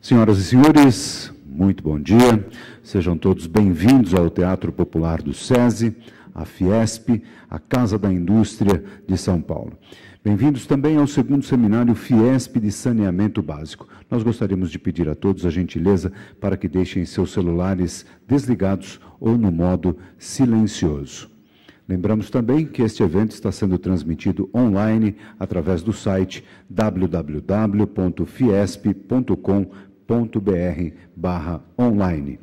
Senhoras e senhores, muito bom dia. Sejam todos bem-vindos ao Teatro Popular do SESI, a Fiesp, a Casa da Indústria de São Paulo. Bem-vindos também ao segundo seminário Fiesp de Saneamento Básico. Nós gostaríamos de pedir a todos a gentileza para que deixem seus celulares desligados ou no modo silencioso. Lembramos também que este evento está sendo transmitido online através do site www.fiesp.com.br/online.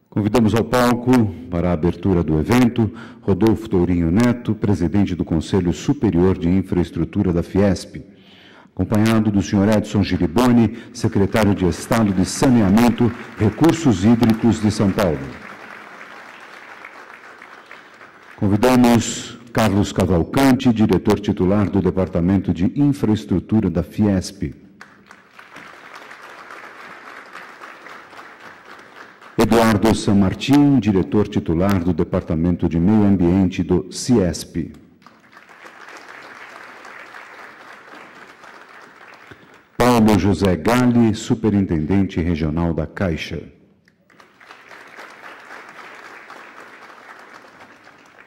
Convidamos ao palco, para a abertura do evento, Rodolfo Tourinho Neto, presidente do Conselho Superior de Infraestrutura da Fiesp, acompanhado do senhor Edson Giriboni, secretário de Estado de Saneamento, Recursos Hídricos de São Paulo. Convidamos Carlos Cavalcante, diretor titular do Departamento de Infraestrutura da Fiesp. Eduardo San Martin, diretor titular do Departamento de Meio Ambiente do CIESP. Paulo José Galli, superintendente regional da Caixa.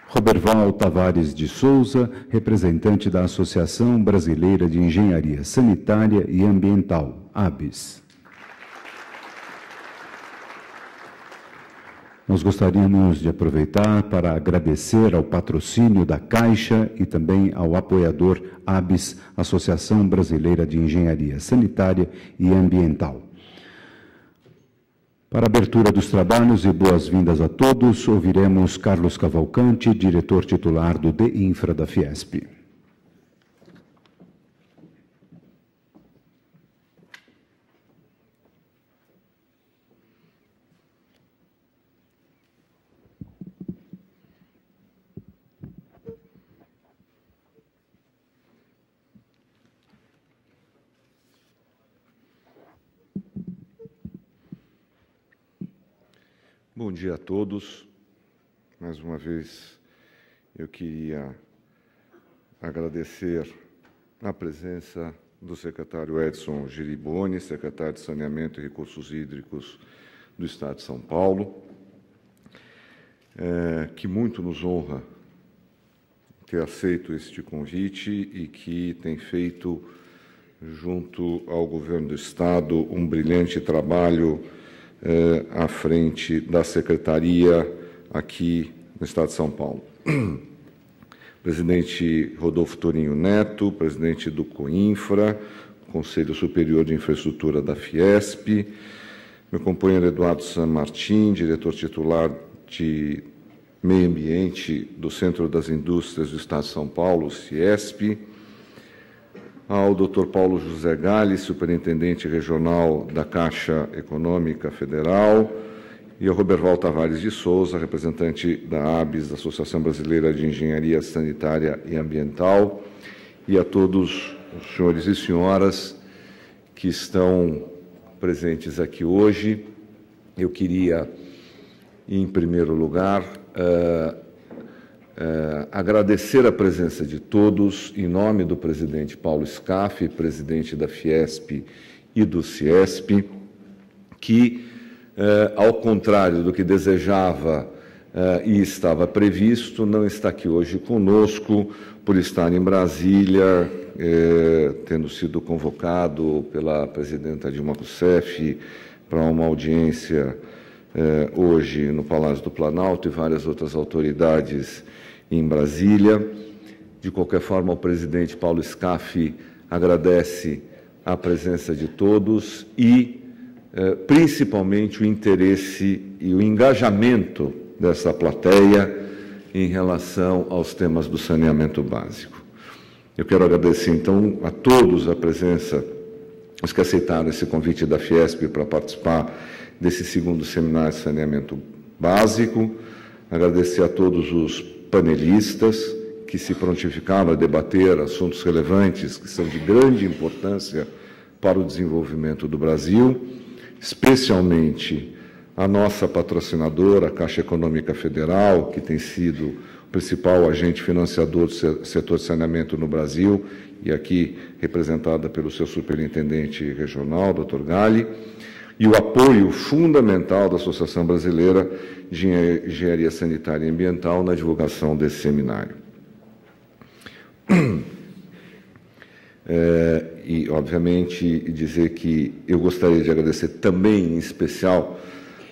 Roberval Tavares de Souza, representante da Associação Brasileira de Engenharia Sanitária e Ambiental, ABS. Nós gostaríamos de aproveitar para agradecer ao patrocínio da Caixa e também ao apoiador ABS, Associação Brasileira de Engenharia Sanitária e Ambiental. Para a abertura dos trabalhos e boas-vindas a todos, ouviremos Carlos Cavalcante, diretor titular do DEINFRA da Fiesp. Bom dia a todos. Mais uma vez, eu queria agradecer a presença do secretário Edson Giriboni, secretário de Saneamento e Recursos Hídricos do Estado de São Paulo, que muito nos honra ter aceito este convite e que tem feito, junto ao governo do Estado, um brilhante trabalho à frente da Secretaria aqui no Estado de São Paulo. Presidente Rodolfo Tourinho Neto, presidente do COINFRA, Conselho Superior de Infraestrutura da Fiesp, meu companheiro Eduardo San Martin, diretor titular de Meio Ambiente do Centro das Indústrias do Estado de São Paulo, CIESP, ao Dr. Paulo José Galli, superintendente regional da Caixa Econômica Federal, e ao Roberval Tavares de Souza, representante da ABS, da Associação Brasileira de Engenharia Sanitária e Ambiental, e a todos os senhores e senhoras que estão presentes aqui hoje. Eu queria em primeiro lugar, agradecer a presença de todos, em nome do presidente Paulo Scaff, presidente da Fiesp e do Ciesp, que, ao contrário do que desejava e estava previsto, não está aqui hoje conosco por estar em Brasília, tendo sido convocado pela presidenta Dilma Rousseff para uma audiência hoje no Palácio do Planalto e várias outras autoridades em Brasília. De qualquer forma, o presidente Paulo Scaff agradece a presença de todos e, principalmente, o interesse e o engajamento dessa plateia em relação aos temas do saneamento básico. Eu quero agradecer, então, a todos a presença, os que aceitaram esse convite da Fiesp para participar desse segundo seminário de saneamento básico, agradecer a todos os panelistas que se prontificaram a debater assuntos relevantes que são de grande importância para o desenvolvimento do Brasil, especialmente a nossa patrocinadora, a Caixa Econômica Federal, que tem sido o principal agente financiador do setor de saneamento no Brasil, e aqui representada pelo seu superintendente regional, Dr. Galli, e o apoio fundamental da Associação Brasileira de Engenharia Sanitária e Ambiental na divulgação desse seminário. E, obviamente, dizer que eu gostaria de agradecer também, em especial,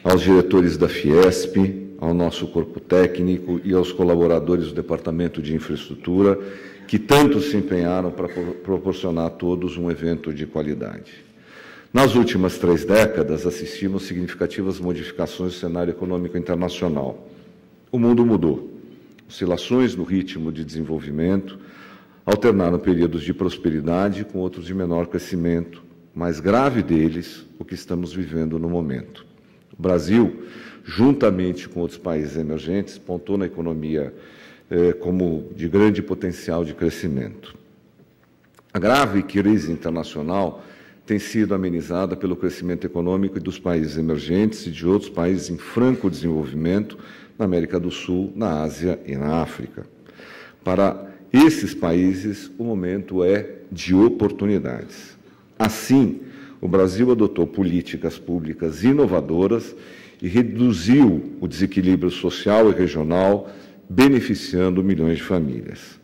aos diretores da Fiesp, ao nosso corpo técnico e aos colaboradores do Departamento de Infraestrutura, que tanto se empenharam para proporcionar a todos um evento de qualidade. Nas últimas 3 décadas, assistimos significativas modificações do cenário econômico internacional. O mundo mudou. Oscilações no ritmo de desenvolvimento alternaram períodos de prosperidade com outros de menor crescimento, mais grave deles, o que estamos vivendo no momento. O Brasil, juntamente com outros países emergentes, pontou na economia como de grande potencial de crescimento. A grave crise internacional tem sido amenizada pelo crescimento econômico dos países emergentes e de outros países em franco desenvolvimento na América do Sul, na Ásia e na África. Para esses países, o momento é de oportunidades. Assim, o Brasil adotou políticas públicas inovadoras e reduziu o desequilíbrio social e regional, beneficiando milhões de famílias.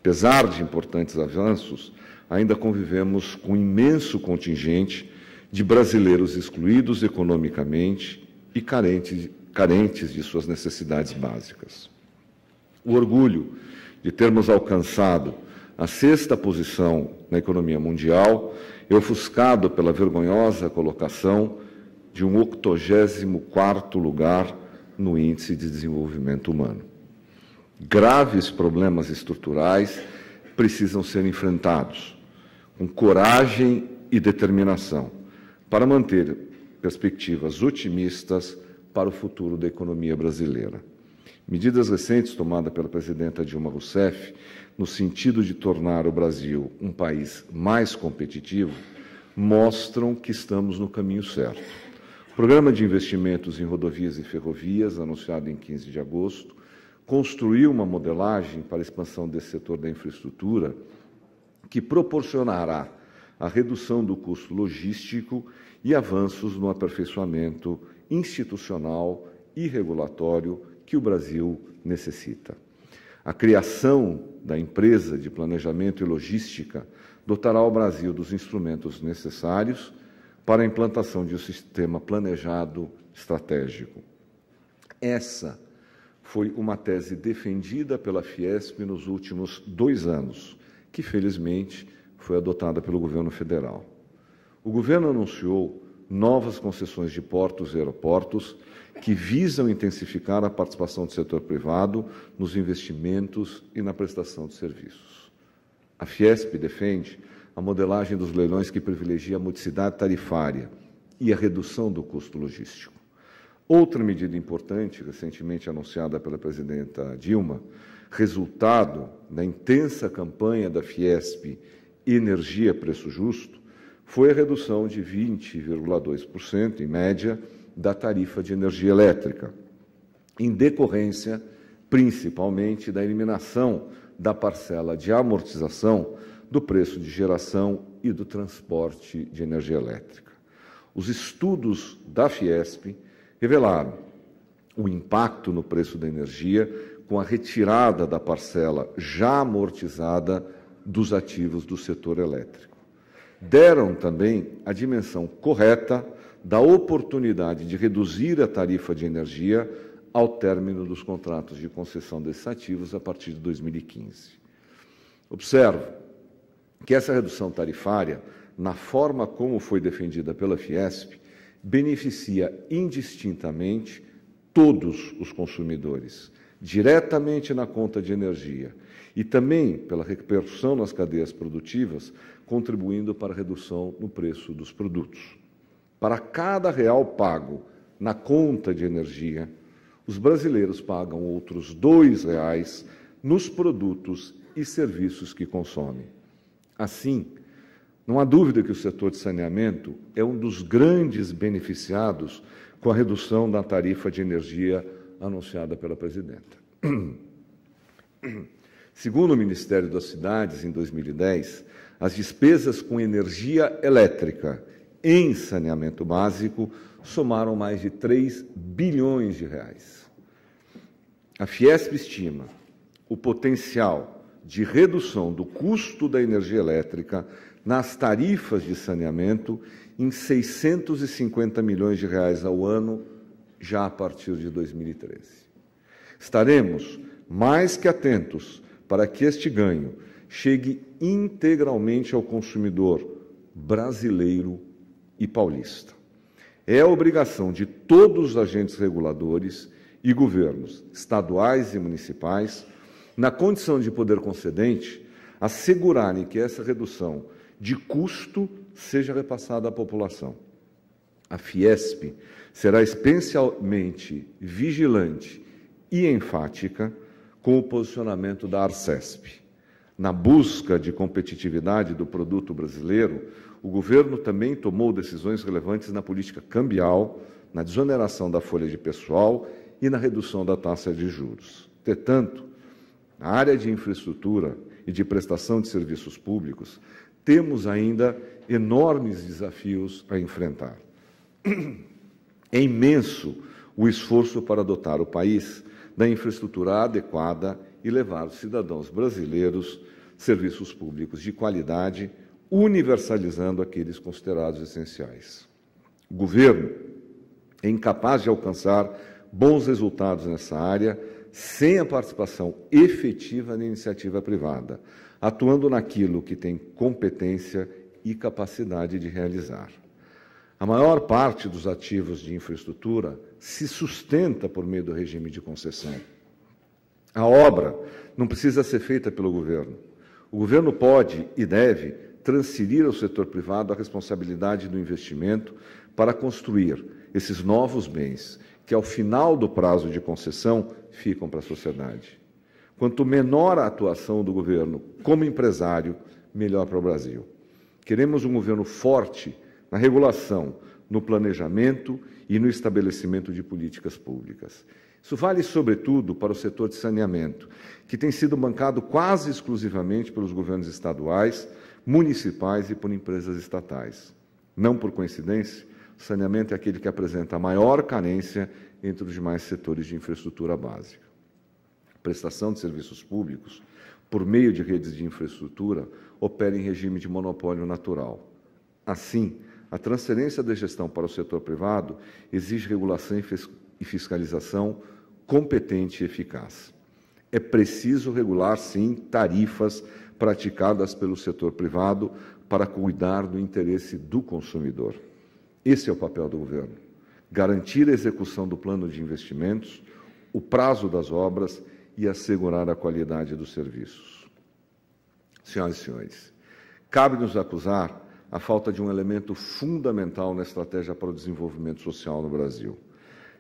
Apesar de importantes avanços, ainda convivemos com um imenso contingente de brasileiros excluídos economicamente e carentes de suas necessidades básicas. O orgulho de termos alcançado a 6ª posição na economia mundial é ofuscado pela vergonhosa colocação de um 84º lugar no Índice de Desenvolvimento Humano. Graves problemas estruturais precisam ser enfrentados com coragem e determinação para manter perspectivas otimistas para o futuro da economia brasileira. Medidas recentes tomadas pela presidenta Dilma Rousseff no sentido de tornar o Brasil um país mais competitivo mostram que estamos no caminho certo. O Programa de Investimentos em Rodovias e Ferrovias, anunciado em 15 de agosto, construiu uma modelagem para a expansão desse setor da infraestrutura que proporcionará a redução do custo logístico e avanços no aperfeiçoamento institucional e regulatório que o Brasil necessita. A criação da empresa de planejamento e logística dotará o Brasil dos instrumentos necessários para a implantação de um sistema planejado estratégico. Essa foi uma tese defendida pela Fiesp nos últimos 2 anos, que, felizmente, foi adotada pelo governo federal. O governo anunciou novas concessões de portos e aeroportos que visam intensificar a participação do setor privado nos investimentos e na prestação de serviços. A Fiesp defende a modelagem dos leilões que privilegia a modicidade tarifária e a redução do custo logístico. Outra medida importante, recentemente anunciada pela presidenta Dilma, resultado da intensa campanha da Fiesp Energia Preço Justo, foi a redução de 20,2%, em média, da tarifa de energia elétrica. em decorrência, principalmente, da eliminação da parcela de amortização do preço de geração e do transporte de energia elétrica. Os estudos da Fiesp revelaram o impacto no preço da energia com a retirada da parcela já amortizada dos ativos do setor elétrico. Deram também a dimensão correta da oportunidade de reduzir a tarifa de energia ao término dos contratos de concessão desses ativos a partir de 2015. Observo que essa redução tarifária, na forma como foi defendida pela Fiesp, beneficia indistintamente todos os consumidores, diretamente na conta de energia e também pela repercussão nas cadeias produtivas, contribuindo para a redução no preço dos produtos. Para cada real pago na conta de energia, os brasileiros pagam outros R$ 2 nos produtos e serviços que consomem. Assim, não há dúvida que o setor de saneamento é um dos grandes beneficiados com a redução da tarifa de energia anunciada pela presidenta. Segundo o Ministério das Cidades, em 2010, as despesas com energia elétrica em saneamento básico somaram mais de 3 bilhões de reais. A Fiesp estima o potencial de redução do custo da energia elétrica nas tarifas de saneamento em 650 milhões de reais ao ano, já a partir de 2013. Estaremos mais que atentos para que este ganho chegue integralmente ao consumidor brasileiro e paulista. É a obrigação de todos os agentes reguladores e governos, estaduais e municipais, na condição de poder concedente, assegurarem que essa redução de custo seja repassada à população. A Fiesp será especialmente vigilante e enfática com o posicionamento da Arcesp. Na busca de competitividade do produto brasileiro, o governo também tomou decisões relevantes na política cambial, na desoneração da folha de pessoal e na redução da taxa de juros. Entretanto, na área de infraestrutura e de prestação de serviços públicos, temos ainda enormes desafios a enfrentar. É imenso o esforço para dotar o país da infraestrutura adequada e levar os cidadãos brasileiros serviços públicos de qualidade, universalizando aqueles considerados essenciais. O governo é incapaz de alcançar bons resultados nessa área sem a participação efetiva da iniciativa privada, atuando naquilo que tem competência e capacidade de realizar. A maior parte dos ativos de infraestrutura se sustenta por meio do regime de concessão. A obra não precisa ser feita pelo governo. O governo pode e deve transferir ao setor privado a responsabilidade do investimento para construir esses novos bens que, ao final do prazo de concessão, ficam para a sociedade. Quanto menor a atuação do governo como empresário, melhor para o Brasil. Queremos um governo forte na regulação, no planejamento e no estabelecimento de políticas públicas. Isso vale, sobretudo, para o setor de saneamento, que tem sido bancado quase exclusivamente pelos governos estaduais, municipais e por empresas estatais. Não por coincidência, o saneamento é aquele que apresenta a maior carência entre os demais setores de infraestrutura básica. A prestação de serviços públicos, por meio de redes de infraestrutura, opera em regime de monopólio natural. Assim, a transferência da gestão para o setor privado exige regulação e fiscalização competente e eficaz. É preciso regular, sim, tarifas praticadas pelo setor privado para cuidar do interesse do consumidor. Esse é o papel do governo: garantir a execução do plano de investimentos, o prazo das obras e assegurar a qualidade dos serviços. Senhoras e senhores, cabe-nos acusar a falta de um elemento fundamental na estratégia para o desenvolvimento social no Brasil.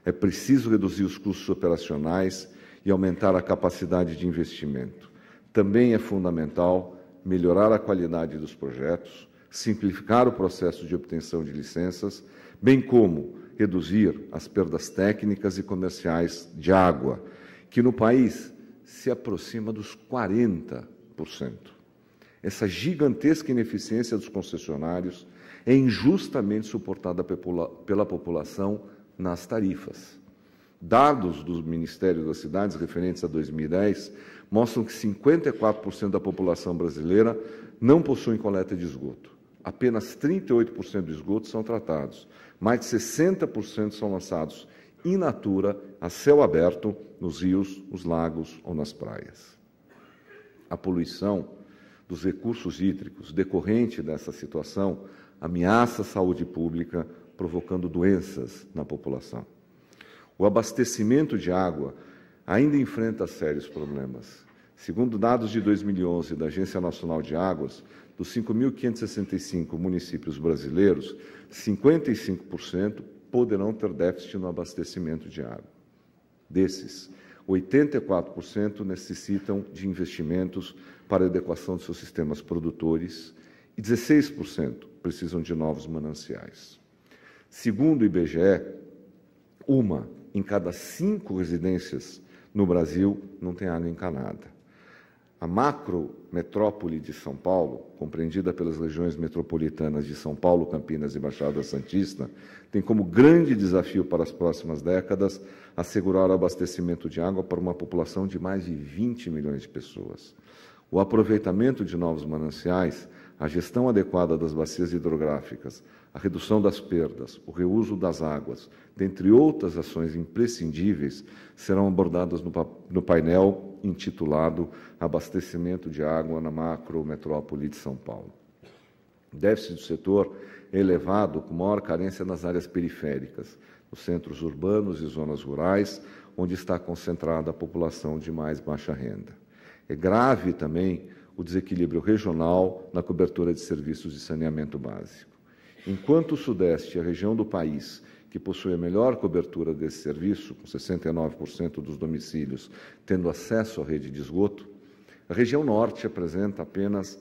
É preciso reduzir os custos operacionais e aumentar a capacidade de investimento. Também é fundamental melhorar a qualidade dos projetos, simplificar o processo de obtenção de licenças, bem como reduzir as perdas técnicas e comerciais de água, que no país se aproxima dos 40%. Essa gigantesca ineficiência dos concessionários é injustamente suportada pela população nas tarifas. Dados do Ministério das Cidades referentes a 2010 mostram que 54% da população brasileira não possui coleta de esgoto. Apenas 38% dos esgotos são tratados. Mais de 60% são lançados in natura, a céu aberto, nos rios, nos lagos ou nas praias. A poluição dos recursos hídricos decorrente dessa situação ameaça a saúde pública, provocando doenças na população. O abastecimento de água ainda enfrenta sérios problemas. Segundo dados de 2011 da Agência Nacional de Águas, dos 5.565 municípios brasileiros, 55% poderão ter déficit no abastecimento de água. Desses, 84% necessitam de investimentos para a adequação de seus sistemas produtores e 16% precisam de novos mananciais. Segundo o IBGE, uma em cada 5 residências no Brasil não tem água encanada. A macrometrópole de São Paulo, compreendida pelas regiões metropolitanas de São Paulo, Campinas e Baixada Santista, tem como grande desafio para as próximas décadas assegurar o abastecimento de água para uma população de mais de 20 milhões de pessoas. O aproveitamento de novos mananciais, a gestão adequada das bacias hidrográficas, a redução das perdas, o reuso das águas, dentre outras ações imprescindíveis, serão abordadas no painel intitulado Abastecimento de Água na Macrometrópole de São Paulo. O déficit do setor é elevado, com maior carência nas áreas periféricas, nos centros urbanos e zonas rurais, onde está concentrada a população de mais baixa renda. É grave também o desequilíbrio regional na cobertura de serviços de saneamento básico. Enquanto o Sudeste é a região do país que possui a melhor cobertura desse serviço, com 69% dos domicílios tendo acesso à rede de esgoto, a região Norte apresenta apenas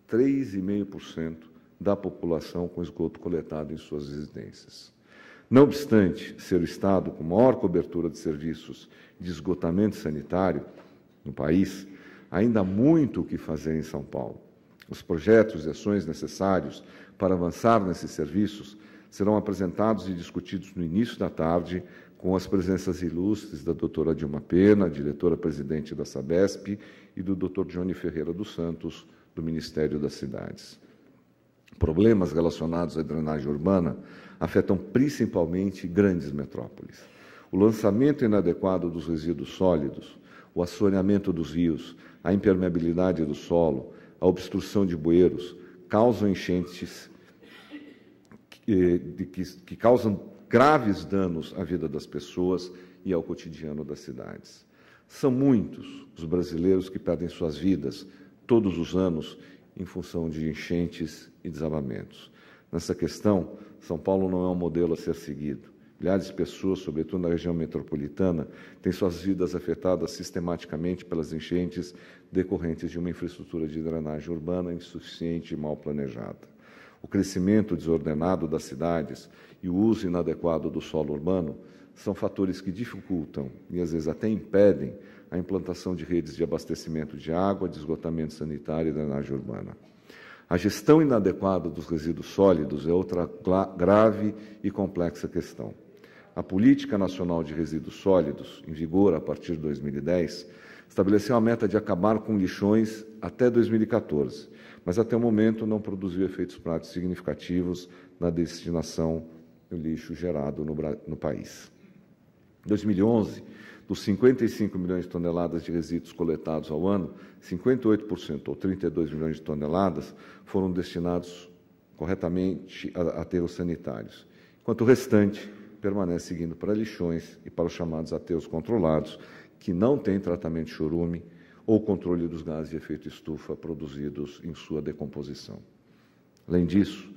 3,5% da população com esgoto coletado em suas residências. Não obstante ser o Estado com maior cobertura de serviços de esgotamento sanitário no país, ainda há muito o que fazer em São Paulo. Os projetos e ações necessários para avançar nesses serviços serão apresentados e discutidos no início da tarde, com as presenças ilustres da doutora Dilma Pena, diretora-presidente da Sabesp, e do Dr. Johnny Ferreira dos Santos, do Ministério das Cidades. Problemas relacionados à drenagem urbana afetam principalmente grandes metrópoles. O lançamento inadequado dos resíduos sólidos, o assoreamento dos rios, a impermeabilidade do solo, a obstrução de bueiros, causam enchentes que causam graves danos à vida das pessoas e ao cotidiano das cidades. São muitos os brasileiros que perdem suas vidas todos os anos em função de enchentes e desabamentos. Nessa questão, São Paulo não é um modelo a ser seguido. Milhares de pessoas, sobretudo na região metropolitana, têm suas vidas afetadas sistematicamente pelas enchentes decorrentes de uma infraestrutura de drenagem urbana insuficiente e mal planejada. O crescimento desordenado das cidades e o uso inadequado do solo urbano são fatores que dificultam e, às vezes, até impedem a implantação de redes de abastecimento de água, de esgotamento sanitário e drenagem urbana. A gestão inadequada dos resíduos sólidos é outra grave e complexa questão. A Política Nacional de Resíduos Sólidos, em vigor a partir de 2010, estabeleceu a meta de acabar com lixões até 2014, mas até o momento não produziu efeitos práticos significativos na destinação do lixo gerado no país. Em 2011, dos 55 milhões de toneladas de resíduos coletados ao ano, 58%, ou 32 milhões de toneladas, foram destinados corretamente a aterros sanitários, enquanto o restante permanece seguindo para lixões e para os chamados aterros controlados, que não têm tratamento de chorume ou controle dos gases de efeito estufa produzidos em sua decomposição. Além disso,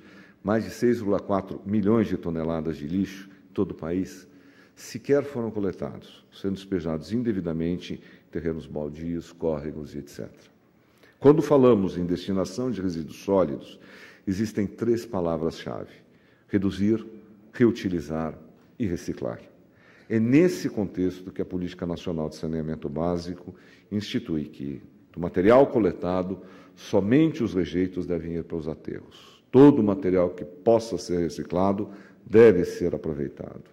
mais de 6,4 milhões de toneladas de lixo em todo o país sequer foram coletados, sendo despejados indevidamente em terrenos baldios, córregos e etc. Quando falamos em destinação de resíduos sólidos, existem 3 palavras-chave: reduzir, reutilizar e reciclar. É nesse contexto que a Política Nacional de Saneamento Básico institui que, do material coletado, somente os rejeitos devem ir para os aterros. Todo material que possa ser reciclado deve ser aproveitado.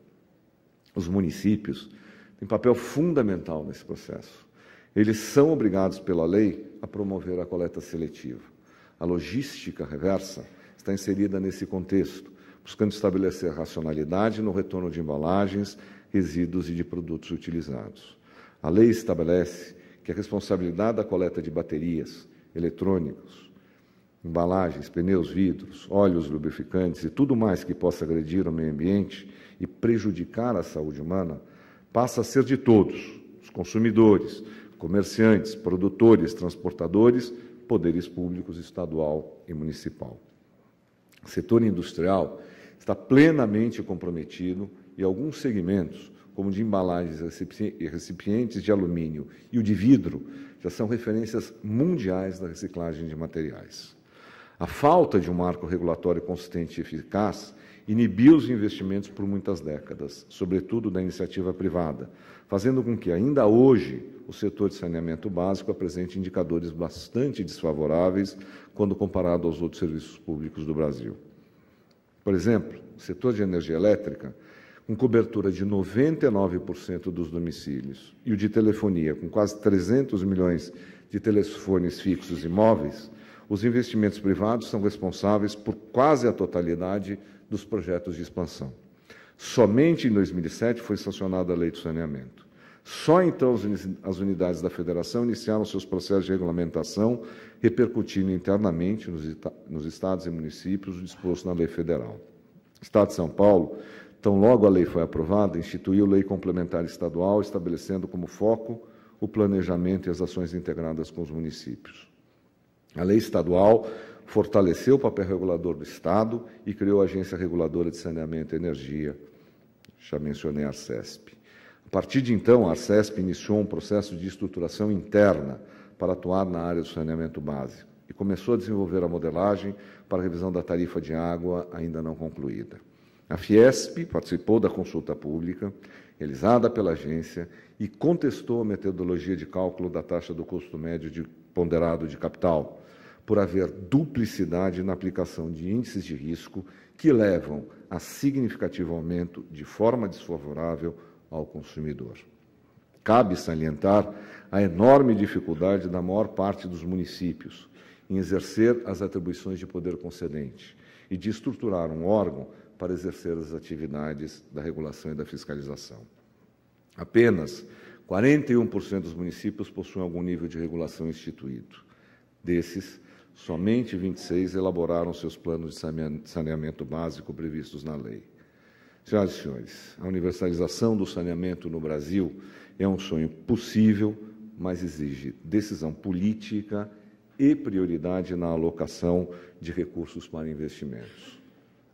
Os municípios têm papel fundamental nesse processo. Eles são obrigados pela lei a promover a coleta seletiva. A logística reversa está inserida nesse contexto, buscando estabelecer racionalidade no retorno de embalagens, resíduos e de produtos utilizados. A lei estabelece que a responsabilidade da coleta de baterias, eletrônicos, embalagens, pneus, vidros, óleos lubrificantes e tudo mais que possa agredir o meio ambiente e prejudicar a saúde humana passa a ser de todos, os consumidores, comerciantes, produtores, transportadores, poderes públicos estadual e municipal. O setor industrial está plenamente comprometido e alguns segmentos, como o de embalagens e recipientes de alumínio e o de vidro, já são referências mundiais da reciclagem de materiais. A falta de um marco regulatório consistente e eficaz inibiu os investimentos por muitas décadas, sobretudo da iniciativa privada, fazendo com que, ainda hoje, o setor de saneamento básico apresente indicadores bastante desfavoráveis quando comparado aos outros serviços públicos do Brasil. Por exemplo, o setor de energia elétrica, com cobertura de 99% dos domicílios, e o de telefonia, com quase 300 milhões de telefones fixos e móveis, os investimentos privados são responsáveis por quase a totalidade dos projetos de expansão. Somente em 2007 foi sancionada a Lei do Saneamento. Só então as unidades da Federação iniciaram seus processos de regulamentação, repercutindo internamente nos estados e municípios o disposto na lei federal. O Estado de São Paulo, tão logo a lei foi aprovada, instituiu lei complementar estadual, estabelecendo como foco o planejamento e as ações integradas com os municípios. A lei estadual fortaleceu o papel regulador do Estado e criou a Agência Reguladora de Saneamento e Energia, já mencionei a Arcesp. A partir de então, a Arcesp iniciou um processo de estruturação interna para atuar na área do saneamento básico e começou a desenvolver a modelagem para a revisão da tarifa de água ainda não concluída. A Fiesp participou da consulta pública, realizada pela agência, e contestou a metodologia de cálculo da taxa do custo médio de ponderado de capital, por haver duplicidade na aplicação de índices de risco que levam a significativo aumento de forma desfavorável ao consumidor. Cabe salientar a enorme dificuldade da maior parte dos municípios em exercer as atribuições de poder concedente e de estruturar um órgão para exercer as atividades da regulação e da fiscalização. Apenas 41% dos municípios possuem algum nível de regulação instituído. Desses, somente 26 elaboraram seus planos de saneamento básico previstos na lei. Senhoras e senhores, a universalização do saneamento no Brasil é um sonho possível, mas exige decisão política e prioridade na alocação de recursos para investimentos.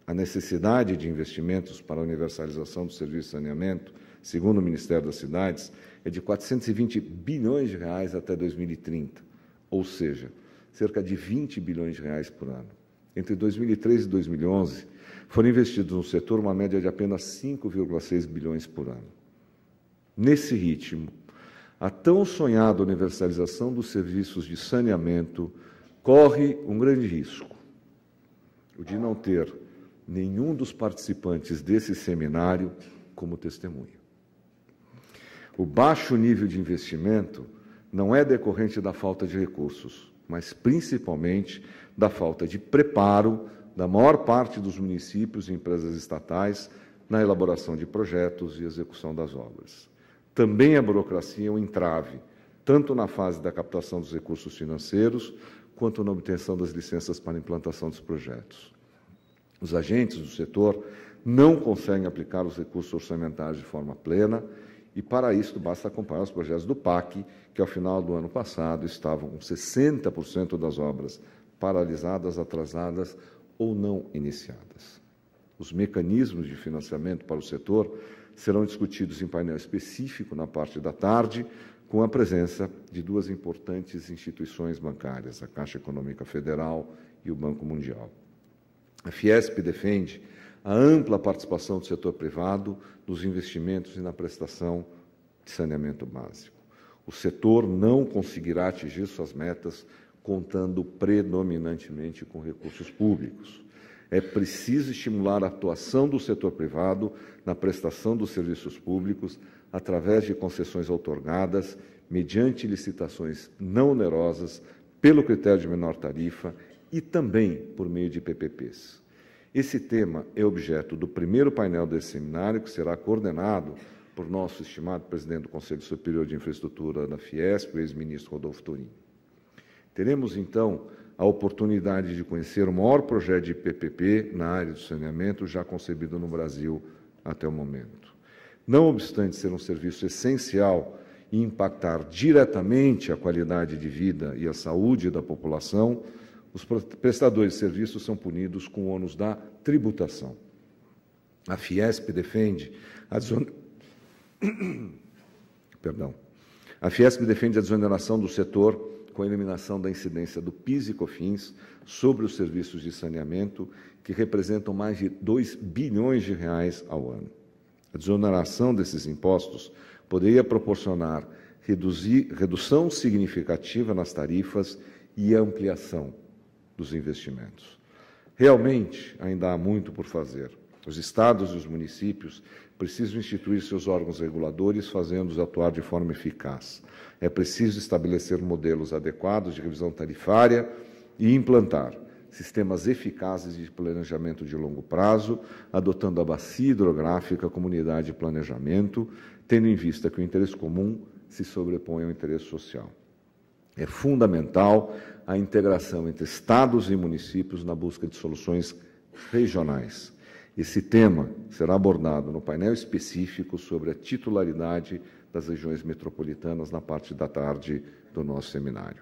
A necessidade de investimentos para a universalização do serviço de saneamento, segundo o Ministério das Cidades, é de 420 bilhões de reais até 2030, ou seja, cerca de 20 bilhões de reais por ano. Entre 2003 e 2011, foram investidos no setor uma média de apenas 5,6 bilhões por ano. Nesse ritmo, a tão sonhada universalização dos serviços de saneamento corre um grande risco, o de não ter nenhum dos participantes desse seminário como testemunha. O baixo nível de investimento não é decorrente da falta de recursos, mas principalmente da falta de preparo da maior parte dos municípios e empresas estatais na elaboração de projetos e execução das obras. Também a burocracia é um entrave, tanto na fase da captação dos recursos financeiros, quanto na obtenção das licenças para a implantação dos projetos. Os agentes do setor não conseguem aplicar os recursos orçamentários de forma plena e, para isso, basta acompanhar os projetos do PAC, que, ao final do ano passado, estavam com 60% das obras paralisadas, atrasadas ou não iniciadas. Os mecanismos de financiamento para o setor serão discutidos em painel específico na parte da tarde, com a presença de duas importantes instituições bancárias, a Caixa Econômica Federal e o Banco Mundial. A Fiesp defende a ampla participação do setor privado nos investimentos e na prestação de saneamento básico. O setor não conseguirá atingir suas metas contando predominantemente com recursos públicos. É preciso estimular a atuação do setor privado na prestação dos serviços públicos através de concessões outorgadas, mediante licitações não onerosas, pelo critério de menor tarifa e também por meio de PPPs. Esse tema é objeto do primeiro painel desse seminário, que será coordenado por nosso estimado presidente do Conselho Superior de Infraestrutura da Fiesp, o ex-ministro Rodolfo Tourinho. Teremos, então, a oportunidade de conhecer o maior projeto de PPP na área do saneamento já concebido no Brasil até o momento. Não obstante ser um serviço essencial e impactar diretamente a qualidade de vida e a saúde da população, os prestadores de serviços são punidos com o ônus da tributação. A Fiesp defende a desoneração do setor com a eliminação da incidência do PIS e COFINS sobre os serviços de saneamento, que representam mais de 2 bilhões de reais ao ano. A desoneração desses impostos poderia proporcionar redução significativa nas tarifas e ampliação dos investimentos. Realmente, ainda há muito por fazer. Os estados e os municípios precisam instituir seus órgãos reguladores, fazendo-os atuar de forma eficaz. É preciso estabelecer modelos adequados de revisão tarifária e implantar sistemas eficazes de planejamento de longo prazo, adotando a bacia hidrográfica como unidade de planejamento, tendo em vista que o interesse comum se sobrepõe ao interesse social. É fundamental a integração entre estados e municípios na busca de soluções regionais. Esse tema será abordado no painel específico sobre a titularidade das regiões metropolitanas na parte da tarde do nosso seminário.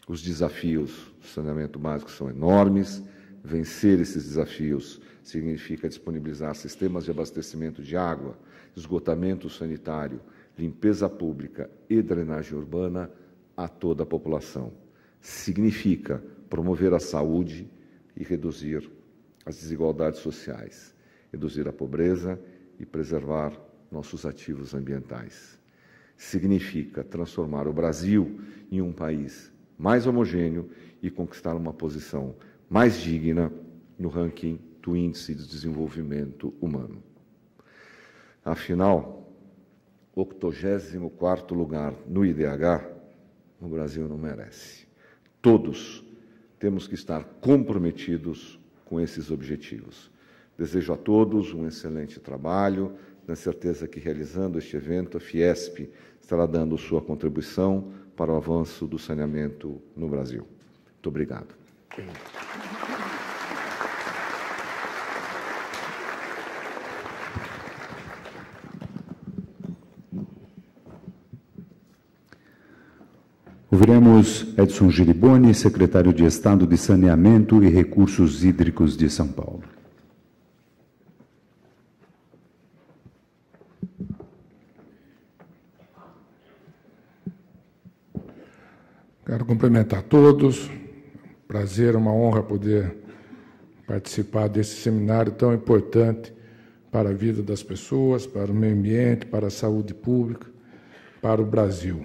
Os desafios do saneamento básico são enormes. Vencer esses desafios significa disponibilizar sistemas de abastecimento de água, esgotamento sanitário, limpeza pública e drenagem urbana a toda a população. Significa promover a saúde e reduzir as desigualdades sociais, reduzir a pobreza e preservar nossos ativos ambientais. Significa transformar o Brasil em um país mais homogêneo e conquistar uma posição mais digna no ranking do Índice de Desenvolvimento Humano. Afinal, 84º lugar no IDH, o Brasil não merece. Todos temos que estar comprometidos com esses objetivos. Desejo a todos um excelente trabalho, na certeza que, realizando este evento, a Fiesp estará dando sua contribuição para o avanço do saneamento no Brasil. Muito obrigado. Ouviremos Edson Giriboni, secretário de Estado de Saneamento e Recursos Hídricos de São Paulo. Quero cumprimentar todos. Prazer, uma honra poder participar desse seminário tão importante para a vida das pessoas, para o meio ambiente, para a saúde pública, para o Brasil.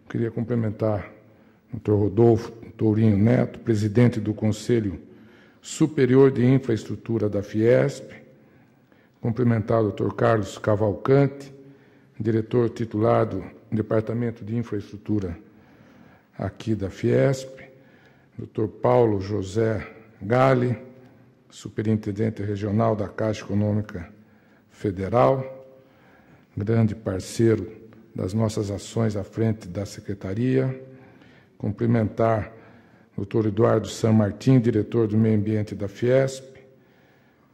Queria cumprimentar o Dr. Rodolfo Tourinho Neto, presidente do Conselho Superior de Infraestrutura da Fiesp, cumprimentar o Dr. Carlos Cavalcante, diretor titular do Departamento de Infraestrutura aqui da Fiesp, Dr. Paulo José Galli, superintendente regional da Caixa Econômica Federal, grande parceiro das nossas ações à frente da Secretaria, cumprimentar o Dr. Eduardo San Martin, diretor do Meio Ambiente da Fiesp,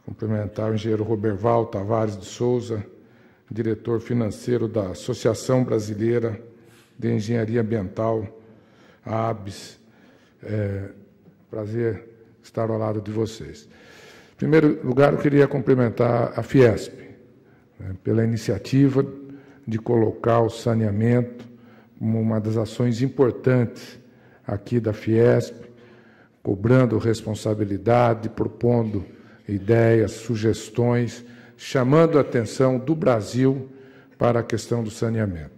cumprimentar o engenheiro Roberval Tavares de Souza, diretor financeiro da Associação Brasileira de Engenharia Ambiental, a ABS. Prazer estar ao lado de vocês. Em primeiro lugar, eu queria cumprimentar a Fiesp, pela iniciativa de colocar o saneamento como uma das ações importantes aqui da Fiesp, cobrando responsabilidade, propondo ideias, sugestões, chamando a atenção do Brasil para a questão do saneamento.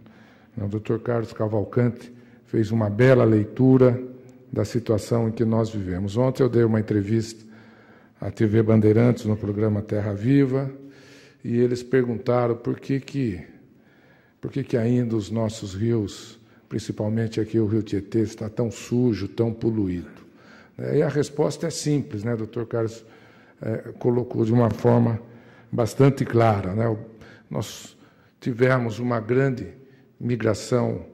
O Dr. Carlos Cavalcante fez uma bela leitura da situação em que nós vivemos. Ontem eu dei uma entrevista à TV Bandeirantes, no programa Terra Viva, e eles perguntaram por que ainda os nossos rios, principalmente aqui o Rio Tietê, está tão sujo, tão poluído. E a resposta é simples, né? O Dr. Carlos colocou de uma forma bastante clara, né? Nós tivemos uma grande migração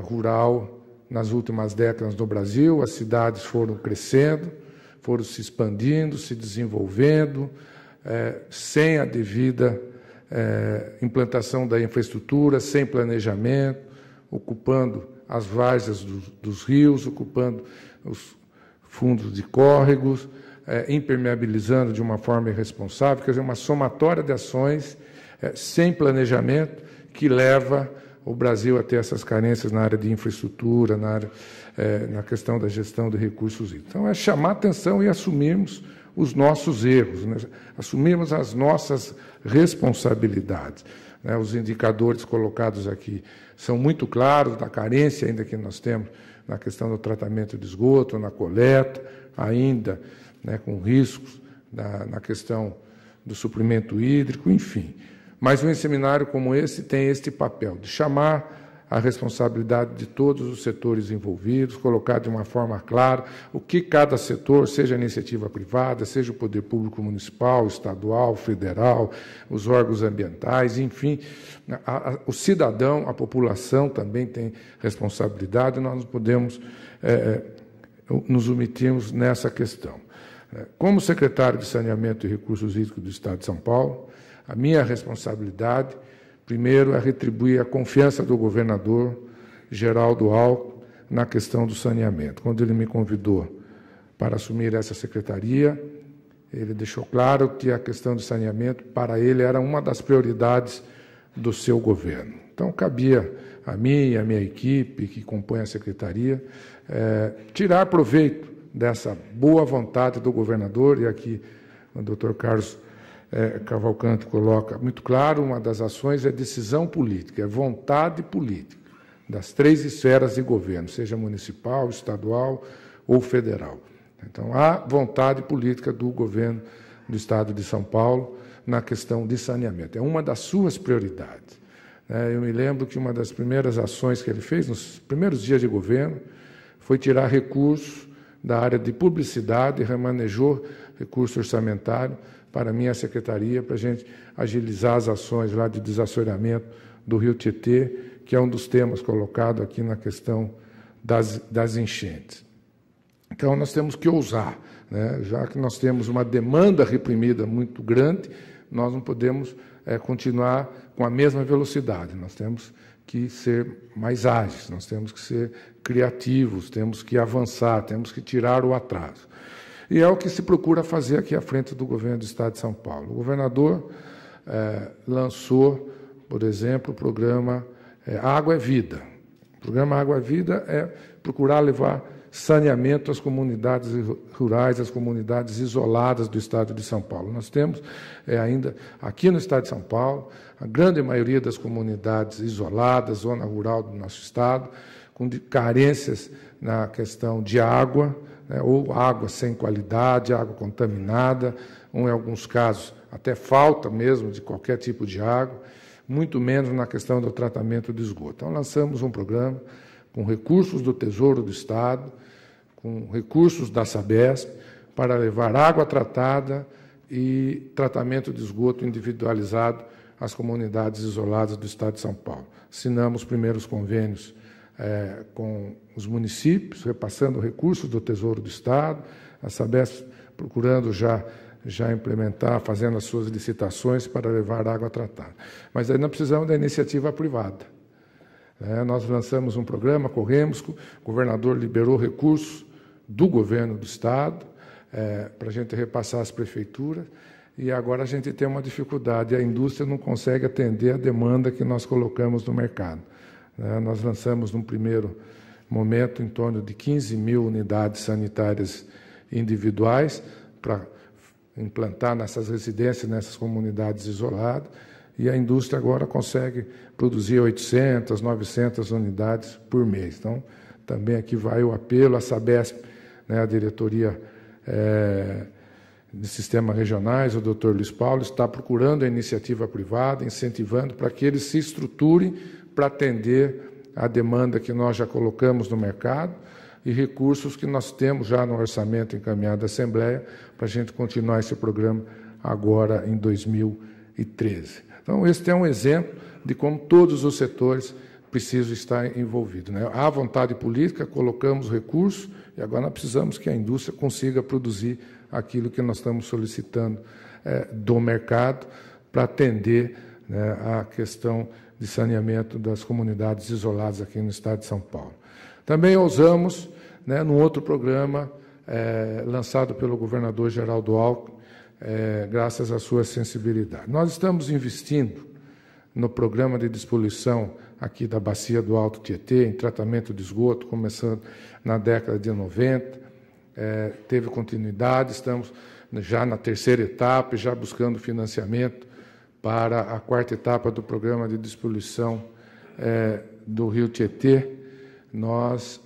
rural nas últimas décadas no Brasil, as cidades foram crescendo, foram se expandindo, se desenvolvendo, sem a devida implantação da infraestrutura, sem planejamento, ocupando as várzeas dos rios, ocupando os fundos de córregos, impermeabilizando de uma forma irresponsável, quer dizer, uma somatória de ações sem planejamento que leva o Brasil a ter essas carências na área de infraestrutura, na questão da gestão de recursos. Então, é chamar atenção e assumirmos os nossos erros, né? Assumirmos as nossas responsabilidades. Né? Os indicadores colocados aqui são muito claros da carência ainda que nós temos na questão do tratamento de esgoto, na coleta, ainda, né, com riscos na questão do suprimento hídrico, enfim. Mas um seminário como esse tem este papel de chamar a responsabilidade de todos os setores envolvidos, colocar de uma forma clara o que cada setor, seja a iniciativa privada, seja o poder público municipal, estadual, federal, os órgãos ambientais, enfim, o cidadão, a população também tem responsabilidade, nós não podemos nos omitirmos nessa questão. Como secretário de Saneamento e Recursos Hídricos do Estado de São Paulo, a minha responsabilidade, primeiro, é retribuir a confiança do governador Geraldo Alckmin na questão do saneamento. Quando ele me convidou para assumir essa secretaria, ele deixou claro que a questão do saneamento, para ele, era uma das prioridades do seu governo. Então, cabia a mim e a minha equipe, que compõe a secretaria, tirar proveito dessa boa vontade do governador, e aqui o Dr. Carlos Cavalcante coloca muito claro, uma das ações é decisão política, é vontade política das 3 esferas de governo, seja municipal, estadual ou federal. Então, há vontade política do governo do Estado de São Paulo na questão de saneamento. É uma das suas prioridades. Eu me lembro que uma das primeiras ações que ele fez, nos primeiros dias de governo, foi tirar recursos da área de publicidade e remanejou recurso orçamentário para a minha secretaria, para a gente agilizar as ações lá de desassoreamento do Rio Tietê, que é um dos temas colocados aqui na questão das enchentes. Então, nós temos que ousar, né? Já que nós temos uma demanda reprimida muito grande, nós não podemos continuar com a mesma velocidade, nós temos que ser mais ágeis, nós temos que ser criativos, temos que avançar, temos que tirar o atraso. E é o que se procura fazer aqui à frente do governo do Estado de São Paulo. O governador lançou, por exemplo, o programa Água é Vida. O programa Água é Vida é procurar levar saneamento às comunidades rurais, às comunidades isoladas do Estado de São Paulo. Nós temos ainda, aqui no Estado de São Paulo, a grande maioria das comunidades isoladas, zona rural do nosso Estado, com carências na questão de água, ou água sem qualidade, água contaminada, ou, em alguns casos, até falta mesmo de qualquer tipo de água, muito menos na questão do tratamento de esgoto. Então, lançamos um programa com recursos do Tesouro do Estado, com recursos da Sabesp, para levar água tratada e tratamento de esgoto individualizado às comunidades isoladas do Estado de São Paulo. Assinamos os primeiros convênios com os municípios, repassando recursos do Tesouro do Estado, a Sabesp procurando já implementar, fazendo as suas licitações para levar água tratada. Mas aí nós precisamos da iniciativa privada. Nós lançamos um programa, corremos, o governador liberou recursos do governo do Estado para a gente repassar às prefeituras, e agora a gente tem uma dificuldade, a indústria não consegue atender a demanda que nós colocamos no mercado. Nós lançamos, num primeiro momento, em torno de 15 mil unidades sanitárias individuais para implantar nessas residências, nessas comunidades isoladas, e a indústria agora consegue produzir 800, 900 unidades por mês. Então, também aqui vai o apelo à Sabesp, né, a diretoria de sistemas regionais, o doutor Luiz Paulo, está procurando a iniciativa privada, incentivando para que eles se estruturem para atender a demanda que nós já colocamos no mercado e recursos que nós temos já no orçamento encaminhado à Assembleia para a gente continuar esse programa agora em 2013. Então, esse é um exemplo de como todos os setores precisam estar envolvidos, né? Há vontade política, colocamos recursos e agora nós precisamos que a indústria consiga produzir aquilo que nós estamos solicitando do mercado para atender, né, a questão de saneamento das comunidades isoladas aqui no estado de São Paulo. Também usamos, né, num outro programa lançado pelo governador Geraldo Alckmin, graças à sua sensibilidade. Nós estamos investindo no programa de despoluição aqui da Bacia do Alto Tietê, em tratamento de esgoto, começando na década de 90, teve continuidade, estamos já na terceira etapa, já buscando financiamento para a quarta etapa do programa de despoluição do Rio Tietê. Nós,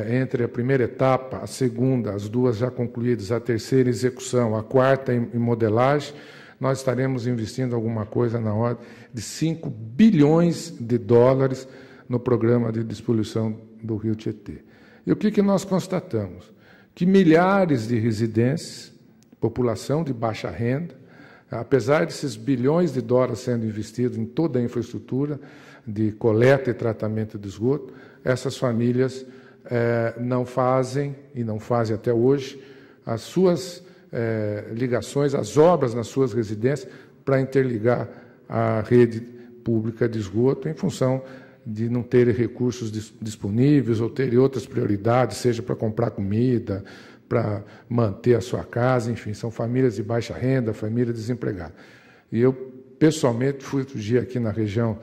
entre a primeira etapa, a segunda, as duas já concluídas, a terceira em execução, a quarta em modelagem, nós estaremos investindo alguma coisa na ordem de 5 bilhões de dólares no programa de despoluição do Rio Tietê. E o que nós constatamos? Que milhares de residências, população de baixa renda, apesar desses bilhões de dólares sendo investidos em toda a infraestrutura de coleta e tratamento de esgoto, essas famílias não fazem, e não fazem até hoje, as suas ligações, as obras nas suas residências para interligar a rede pública de esgoto em função de não terem recursos disponíveis ou terem outras prioridades, seja para comprar comida, para manter a sua casa, enfim, são famílias de baixa renda, famílias desempregadas. E eu, pessoalmente, fui outro dia aqui na região,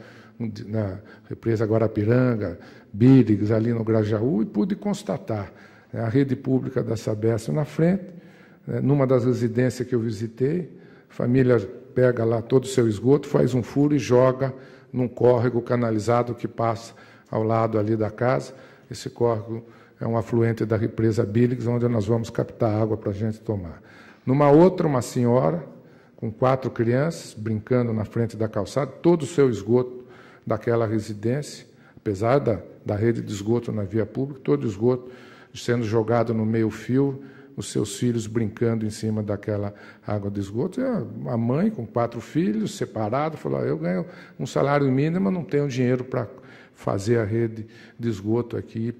na represa Guarapiranga, Bírigas, ali no Grajaú, e pude constatar, né, a rede pública da Sabesp na frente, né, numa das residências que eu visitei, a família pega lá todo o seu esgoto, faz um furo e joga num córrego canalizado que passa ao lado ali da casa. Esse córrego é um afluente da represa Bíligas, onde nós vamos captar água para a gente tomar. Numa outra, uma senhora com 4 crianças brincando na frente da calçada, todo o seu esgoto daquela residência, apesar da rede de esgoto na via pública, todo o esgoto sendo jogado no meio-fio, os seus filhos brincando em cima daquela água de esgoto. E a mãe, com 4 filhos, separado, falou: eu ganho um salário mínimo, não tenho dinheiro para fazer a rede de esgoto aqui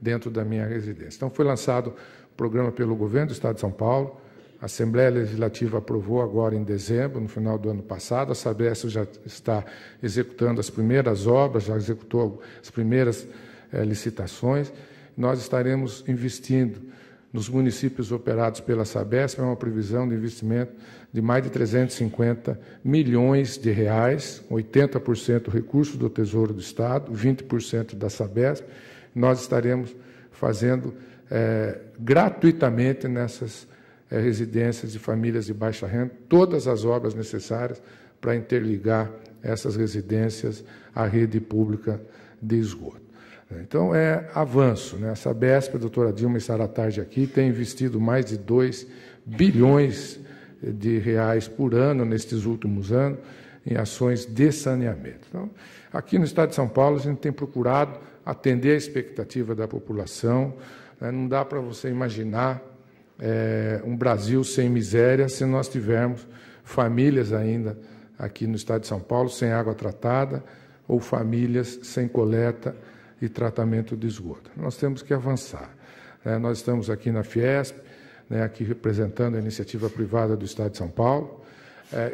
dentro da minha residência. Então, foi lançado o programa pelo governo do Estado de São Paulo, a Assembleia Legislativa aprovou agora em dezembro, no final do ano passado, a Sabesp já está executando as primeiras obras, já executou as primeiras licitações. Nós estaremos investindo nos municípios operados pela Sabesp, é uma previsão de investimento de mais de 350 milhões de reais, 80% recursos do Tesouro do Estado, 20% da Sabesp. Nós estaremos fazendo gratuitamente nessas residências de famílias de baixa renda todas as obras necessárias para interligar essas residências à rede pública de esgoto. Então, é avanço, né? A Sabesp, a doutora Dilma estará tarde aqui, tem investido mais de 2 bilhões de reais por ano nestes últimos anos em ações de saneamento. Então, aqui no estado de São Paulo, a gente tem procurado atender a expectativa da população, né? Não dá para você imaginar um Brasil sem miséria se nós tivermos famílias ainda aqui no estado de São Paulo sem água tratada ou famílias sem coleta e tratamento de esgoto. Nós temos que avançar. Nós estamos aqui na Fiesp, aqui representando a iniciativa privada do Estado de São Paulo,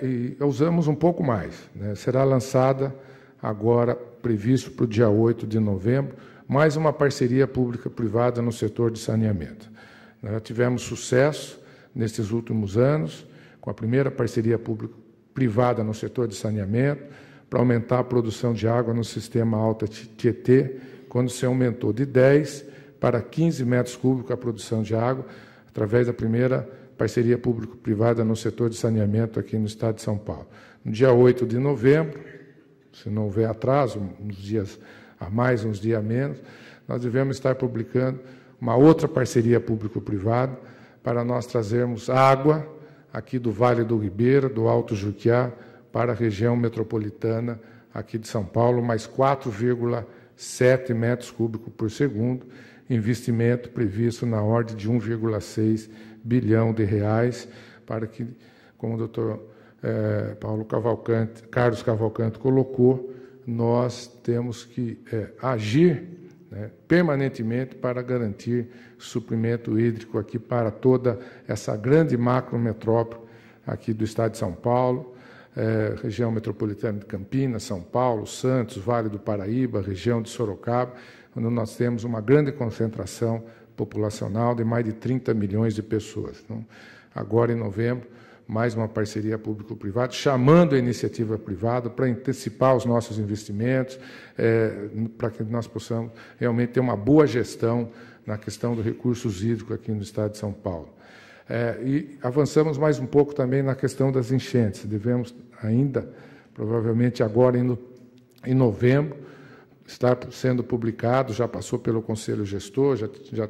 e usamos um pouco mais. Será lançada agora, previsto para o dia 8 de novembro, mais uma parceria pública-privada no setor de saneamento. Nós tivemos sucesso nesses últimos anos, com a primeira parceria pública-privada no setor de saneamento, para aumentar a produção de água no sistema Alta Tietê, quando se aumentou de 10 para 15 metros cúbicos a produção de água, através da primeira parceria público-privada no setor de saneamento aqui no estado de São Paulo. No dia 8 de novembro, se não houver atraso, uns dias a mais, uns dias a menos, nós devemos estar publicando uma outra parceria público-privada para nós trazermos água aqui do Vale do Ribeira, do Alto Juquiá, para a região metropolitana aqui de São Paulo, mais 4,7 metros cúbicos por segundo, investimento previsto na ordem de 1,6 bilhão de reais, para que, como o doutor Carlos Cavalcante colocou, nós temos que agir, né, permanentemente para garantir suprimento hídrico aqui para toda essa grande macrometrópole aqui do estado de São Paulo, região metropolitana de Campinas, São Paulo, Santos, Vale do Paraíba, região de Sorocaba, onde nós temos uma grande concentração populacional de mais de 30 milhões de pessoas. Então, agora, em novembro, mais uma parceria público-privada, chamando a iniciativa privada para antecipar os nossos investimentos, para que nós possamos realmente ter uma boa gestão na questão dos recursos hídricos aqui no estado de São Paulo. E avançamos mais um pouco também na questão das enchentes. Devemos ainda, provavelmente agora em novembro, estar sendo publicado, já passou pelo Conselho Gestor, já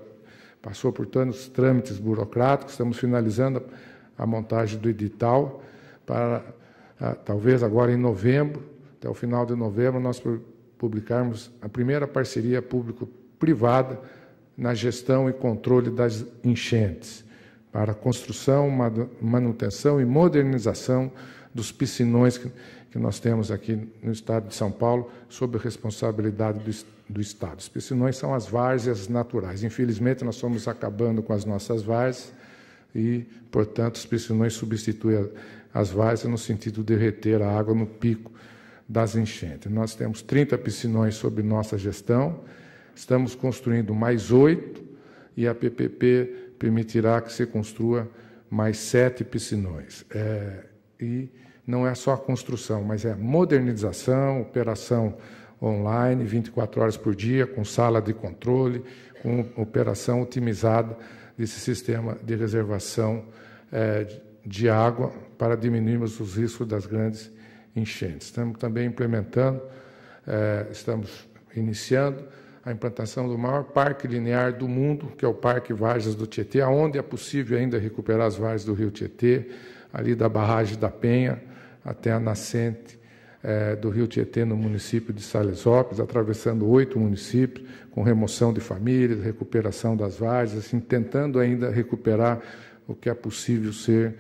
passou por tantos trâmites burocráticos, estamos finalizando a montagem do edital para, talvez agora em novembro, até o final de novembro, nós publicarmos a primeira parceria público-privada na gestão e controle das enchentes, para a construção, manutenção e modernização dos piscinões que nós temos aqui no estado de São Paulo, sob a responsabilidade do Estado. Os piscinões são as várzeas naturais. Infelizmente, nós estamos acabando com as nossas várzeas e, portanto, os piscinões substituem as várzeas no sentido de reter a água no pico das enchentes. Nós temos 30 piscinões sob nossa gestão, estamos construindo mais 8 e a PPP permitirá que se construa mais 7 piscinões. E não é só a construção, mas é a modernização, operação online, 24 horas por dia, com sala de controle, com operação otimizada desse sistema de reservação de água para diminuirmos os riscos das grandes enchentes. Estamos também implementando, estamos iniciando a implantação do maior parque linear do mundo, que é o Parque Varjas do Tietê, onde é possível ainda recuperar as várzeas do rio Tietê, ali da barragem da Penha até a nascente do rio Tietê, no município de Salesópolis, atravessando 8 municípios, com remoção de famílias, recuperação das várzeas, assim, tentando ainda recuperar o que é possível ser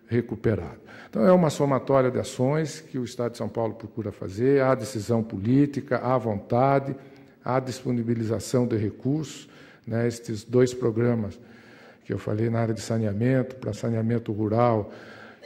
recuperado. Então, é uma somatória de ações que o Estado de São Paulo procura fazer, há decisão política, há vontade, há disponibilização de recursos, né, estes 2 programas que eu falei na área de saneamento, para saneamento rural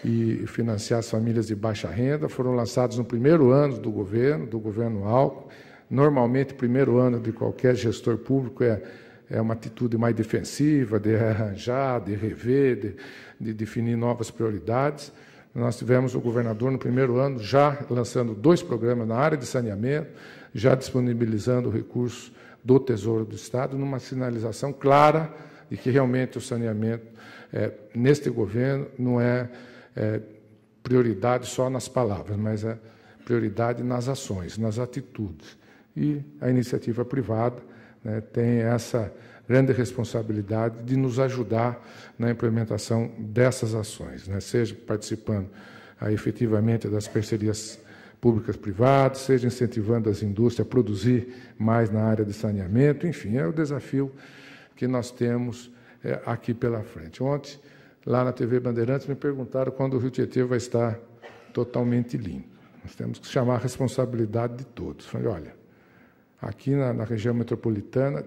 e financiar as famílias de baixa renda, foram lançados no primeiro ano do governo Alckmin. Normalmente, o primeiro ano de qualquer gestor público é uma atitude mais defensiva, de arranjar, de rever, de definir novas prioridades. Nós tivemos o governador, no primeiro ano, já lançando 2 programas na área de saneamento, já disponibilizando recursos do Tesouro do Estado, numa sinalização clara de que realmente o saneamento, neste governo, não é prioridade só nas palavras, mas é prioridade nas ações, nas atitudes. E a iniciativa privada, né, tem essa grande responsabilidade de nos ajudar na implementação dessas ações, né, seja participando efetivamente das parcerias públicas privadas, seja incentivando as indústrias a produzir mais na área de saneamento, enfim, é o desafio que nós temos aqui pela frente. Ontem, lá na TV Bandeirantes, me perguntaram quando o Rio Tietê vai estar totalmente limpo. Nós temos que chamar a responsabilidade de todos. Falei, olha, aqui na região metropolitana,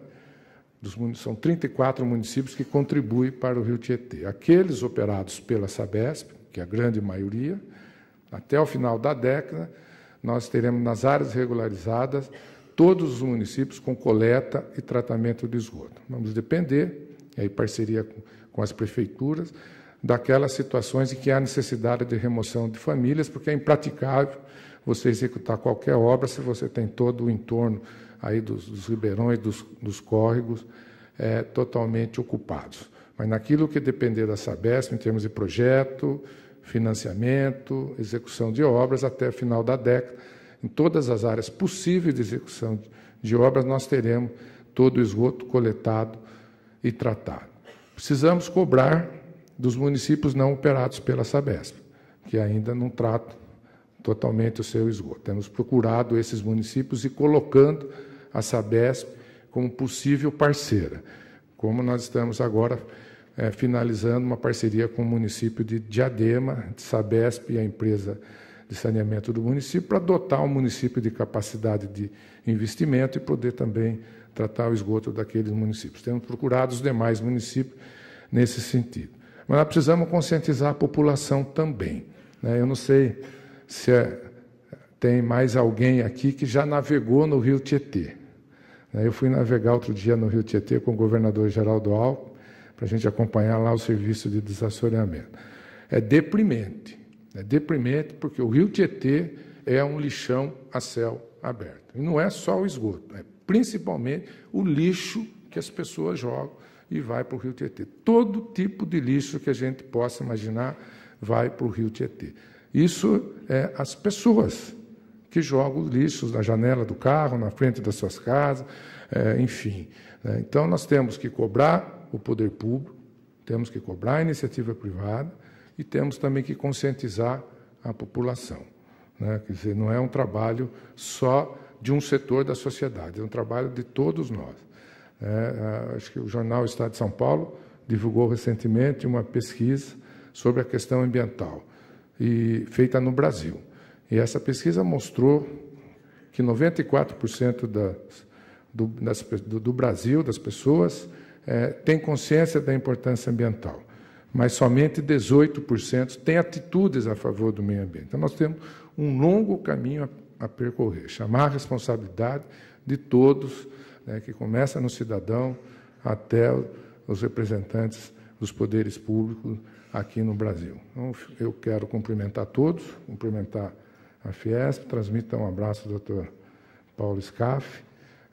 são 34 municípios que contribuem para o Rio Tietê. Aqueles operados pela Sabesp, que é a grande maioria, até o final da década, nós teremos nas áreas regularizadas todos os municípios com coleta e tratamento de esgoto. Vamos depender, em parceria com as prefeituras, daquelas situações em que há necessidade de remoção de famílias, porque é impraticável você executar qualquer obra se você tem todo o entorno aí dos ribeirões, dos córregos totalmente ocupados. Mas naquilo que depender da Sabesp, em termos de projeto, financiamento, execução de obras, até o final da década, em todas as áreas possíveis de execução de obras, nós teremos todo o esgoto coletado e tratado. Precisamos cobrar dos municípios não operados pela Sabesp, que ainda não tratam totalmente o seu esgoto. Temos procurado esses municípios e colocando a Sabesp como possível parceira, como nós estamos agora finalizando uma parceria com o município de Diadema, de Sabesp e a empresa de saneamento do município, para dotar o município de capacidade de investimento e poder também tratar o esgoto daqueles municípios. Temos procurado os demais municípios nesse sentido. Mas nós precisamos conscientizar a população também, né? Eu não sei se tem mais alguém aqui que já navegou no Rio Tietê. Eu fui navegar outro dia no Rio Tietê com o governador Geraldo Alckmin, para a gente acompanhar lá o serviço de desassoreamento. É deprimente porque o Rio Tietê é um lixão a céu aberto. E não é só o esgoto, é principalmente o lixo que as pessoas jogam e vai para o Rio Tietê. Todo tipo de lixo que a gente possa imaginar vai para o Rio Tietê. Isso é as pessoas que jogam os lixos na janela do carro, na frente das suas casas, enfim. Então, nós temos que cobrar o poder público, temos que cobrar a iniciativa privada e temos também que conscientizar a população, né? Quer dizer, não é um trabalho só de um setor da sociedade, é um trabalho de todos nós. Acho que o jornal Estado de São Paulo divulgou recentemente uma pesquisa sobre a questão ambiental, feita no Brasil. E essa pesquisa mostrou que 94% do Brasil, das pessoas, tem consciência da importância ambiental, mas somente 18% têm atitudes a favor do meio ambiente. Então, nós temos um longo caminho a percorrer, chamar a responsabilidade de todos, né, que começa no cidadão até os representantes dos poderes públicos aqui no Brasil. Então, eu quero cumprimentar todos, cumprimentar a Fiesp, transmito um abraço ao Dr. Paulo Scaff,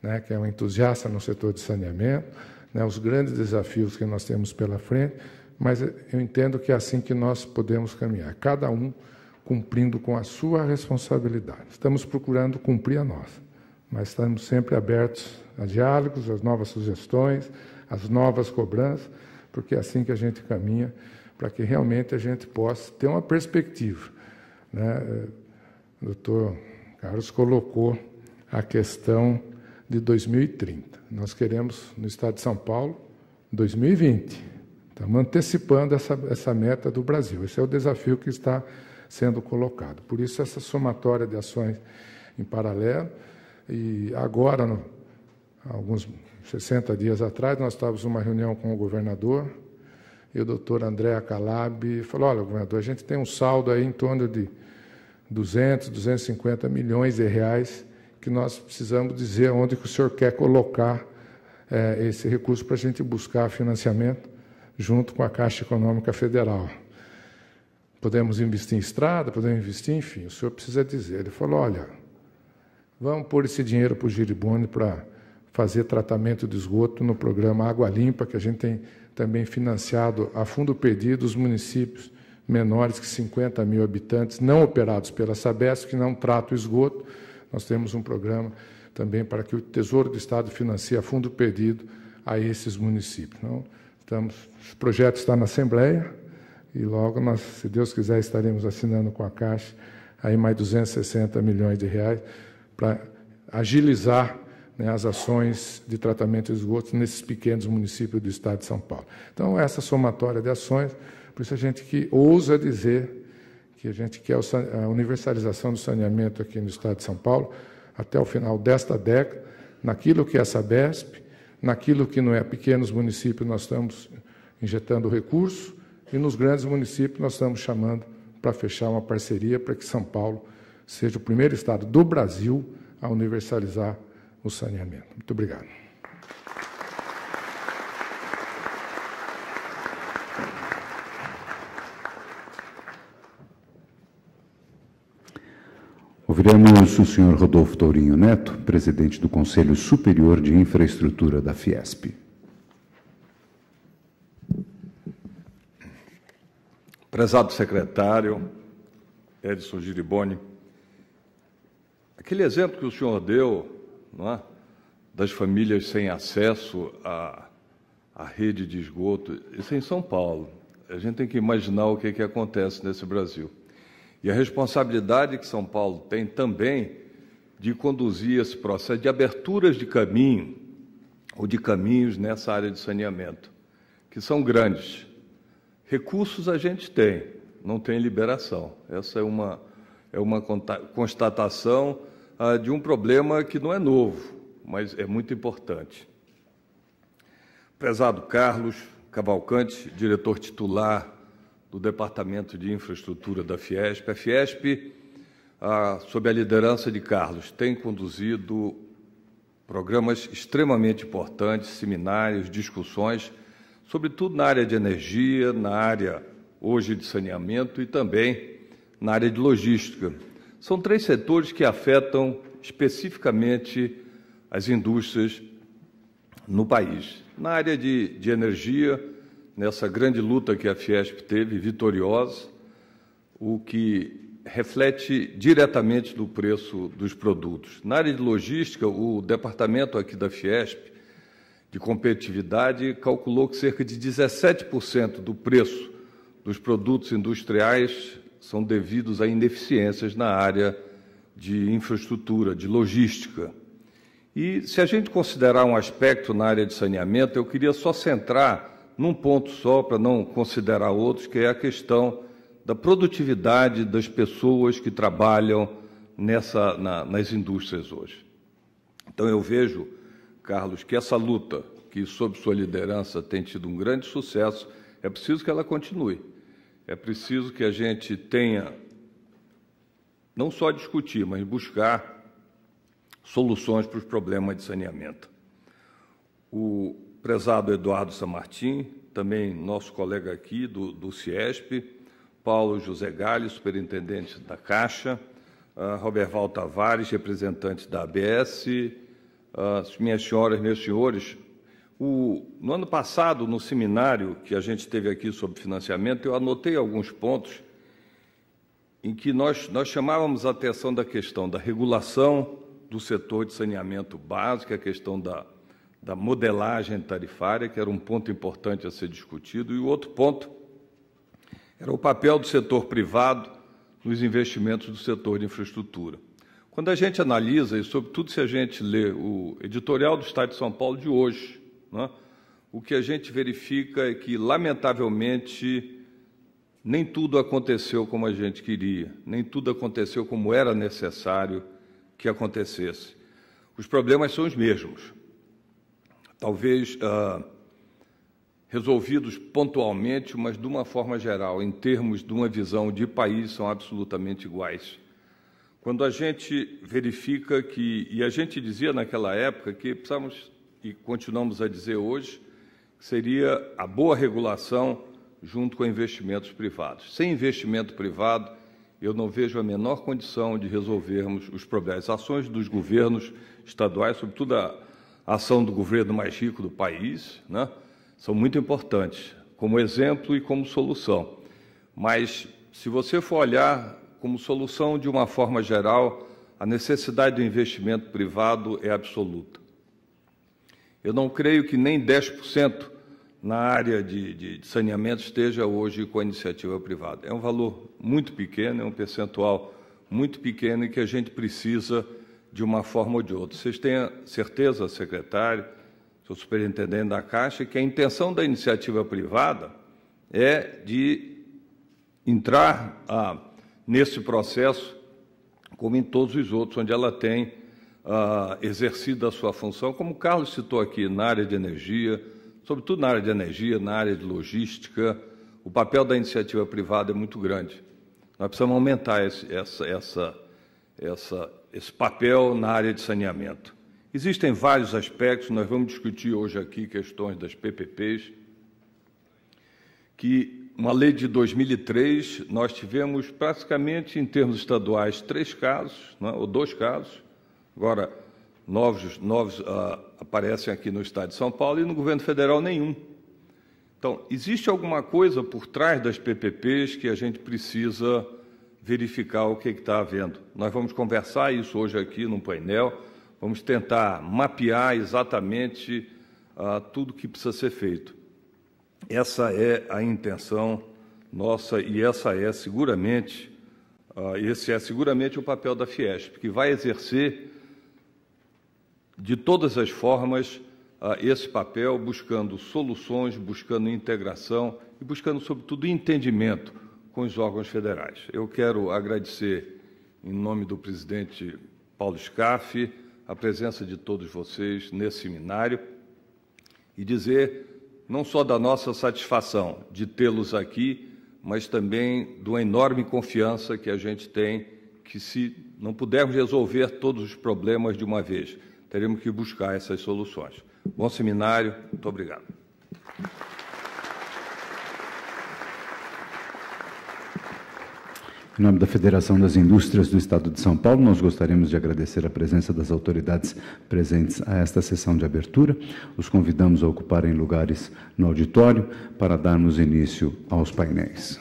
né, que é um entusiasta no setor de saneamento, né, os grandes desafios que nós temos pela frente, mas eu entendo que é assim que nós podemos caminhar, cada um cumprindo com a sua responsabilidade. Estamos procurando cumprir a nossa, mas estamos sempre abertos a diálogos, às novas sugestões, às novas cobranças, porque é assim que a gente caminha, para que realmente a gente possa ter uma perspectiva, né? O doutor Carlos colocou a questão de 2030. Nós queremos, no Estado de São Paulo, 2020. Estamos antecipando essa meta do Brasil. Esse é o desafio que está sendo colocado. Por isso, essa somatória de ações em paralelo. E agora, alguns 60 dias atrás, nós estávamos numa reunião com o governador e o doutor André Calab falou: olha, governador, a gente tem um saldo aí em torno de 200, 250 milhões de reais que nós precisamos dizer onde que o senhor quer colocar esse recurso para a gente buscar financiamento junto com a Caixa Econômica Federal. Podemos investir em estrada, podemos investir, enfim, o senhor precisa dizer. Ele falou: olha, vamos pôr esse dinheiro para o Giribone para fazer tratamento de esgoto no programa Água Limpa, que a gente tem também financiado a fundo perdido os municípios menores que 50 mil habitantes, não operados pela Sabesp, que não tratam o esgoto. Nós temos um programa também para que o Tesouro do Estado financie a fundo perdido a esses municípios. Então, esse projeto está na Assembleia e logo nós, se Deus quiser, estaremos assinando com a Caixa aí mais 260 milhões de reais para agilizar, né, as ações de tratamento de esgoto nesses pequenos municípios do Estado de São Paulo. Então, essa somatória de ações, por isso a gente que ousa dizer que a gente quer a universalização do saneamento aqui no Estado de São Paulo até o final desta década, naquilo que é a Sabesp, naquilo que não é pequenos municípios, nós estamos injetando recursos, e nos grandes municípios nós estamos chamando para fechar uma parceria para que São Paulo seja o primeiro estado do Brasil a universalizar o saneamento. Muito obrigado. Ouviremos o senhor Rodolfo Tourinho Neto, presidente do Conselho Superior de Infraestrutura da Fiesp. Prezado secretário Edson Giriboni, aquele exemplo que o senhor deu, não é, das famílias sem acesso à rede de esgoto, isso é em São Paulo. A gente tem que imaginar o que acontece nesse Brasil. E a responsabilidade que São Paulo tem também de conduzir esse processo de aberturas de caminho ou de caminhos nessa área de saneamento, que são grandes. Recursos a gente tem, não tem liberação. Essa é uma constatação de um problema que não é novo, mas é muito importante. Prezado Carlos Cavalcante, diretor titular do Departamento de Infraestrutura da Fiesp. A Fiesp, sob a liderança de Carlos, tem conduzido programas extremamente importantes, seminários, discussões, sobretudo na área de energia, na área hoje de saneamento e também na área de logística. São 3 setores que afetam especificamente as indústrias no país. Na área de energia, nessa grande luta que a Fiesp teve, vitoriosa, o que reflete diretamente no preço dos produtos. Na área de logística, o departamento aqui da Fiesp, de competitividade, calculou que cerca de 17% do preço dos produtos industriais são devidos a ineficiências na área de infraestrutura, de logística. E, se a gente considerar um aspecto na área de saneamento, eu queria só centrar num ponto só, para não considerar outros, que é a questão da produtividade das pessoas que trabalham nas indústrias hoje. Então, eu vejo, Carlos, que essa luta, que sob sua liderança tem tido um grande sucesso, é preciso que ela continue. É preciso que a gente tenha, não só discutir, mas buscar soluções para os problemas de saneamento. O prezado Eduardo Samartim, também nosso colega aqui do Ciesp, Paulo José Galli, superintendente da Caixa, Roberval Tavares, representante da ABS, minhas senhoras, meus senhores, no ano passado, no seminário que a gente teve aqui sobre financiamento, eu anotei alguns pontos em que nós chamávamos a atenção da questão da regulação do setor de saneamento básico, a questão da modelagem tarifária, que era um ponto importante a ser discutido, e o outro ponto era o papel do setor privado nos investimentos do setor de infraestrutura. Quando a gente analisa, e sobretudo se a gente lê o editorial do Estado de São Paulo de hoje, né, o que a gente verifica é que, lamentavelmente, nem tudo aconteceu como a gente queria, nem tudo aconteceu como era necessário que acontecesse. Os problemas são os mesmos, talvez resolvidos pontualmente, mas de uma forma geral, em termos de uma visão de país, são absolutamente iguais. Quando a gente verifica que, e a gente dizia naquela época que precisamos, e continuamos a dizer hoje, que seria a boa regulação junto com investimentos privados. Sem investimento privado, eu não vejo a menor condição de resolvermos os problemas. As ações dos governos estaduais, sobretudo a ação do governo mais rico do país, né, são muito importantes, como exemplo e como solução. Mas, se você for olhar como solução de uma forma geral, a necessidade do investimento privado é absoluta. Eu não creio que nem 10% na área de saneamento esteja hoje com a iniciativa privada. É um valor muito pequeno, é um percentual muito pequeno e que a gente precisa de uma forma ou de outra. Vocês têm certeza, secretário, sou superintendente da Caixa, que a intenção da iniciativa privada é de entrar nesse processo, como em todos os outros, onde ela tem exercido a sua função, como o Carlos citou aqui, na área de energia, sobretudo na área de energia, na área de logística, o papel da iniciativa privada é muito grande. Nós precisamos aumentar esse papel na área de saneamento. Existem vários aspectos, nós vamos discutir hoje aqui questões das PPPs, que uma lei de 2003, nós tivemos praticamente, em termos estaduais, 3 casos, né, ou 2 casos, agora novos aparecem aqui no Estado de São Paulo e no governo federal nenhum. Então, existe alguma coisa por trás das PPPs que a gente precisa verificar o que está havendo. Nós vamos conversar isso hoje aqui no painel, vamos tentar mapear exatamente tudo que precisa ser feito. Essa é a intenção nossa e esse é seguramente o papel da Fiesp, que vai exercer de todas as formas esse papel, buscando soluções, buscando integração e buscando, sobretudo, entendimento com os órgãos federais. Eu quero agradecer, em nome do presidente Paulo Scaff, a presença de todos vocês nesse seminário e dizer não só da nossa satisfação de tê-los aqui, mas também de uma enorme confiança que a gente tem que, se não pudermos resolver todos os problemas de uma vez, teremos que buscar essas soluções. Bom seminário, muito obrigado. Em nome da Federação das Indústrias do Estado de São Paulo, nós gostaríamos de agradecer a presença das autoridades presentes a esta sessão de abertura. Os convidamos a ocuparem lugares no auditório para darmos início aos painéis.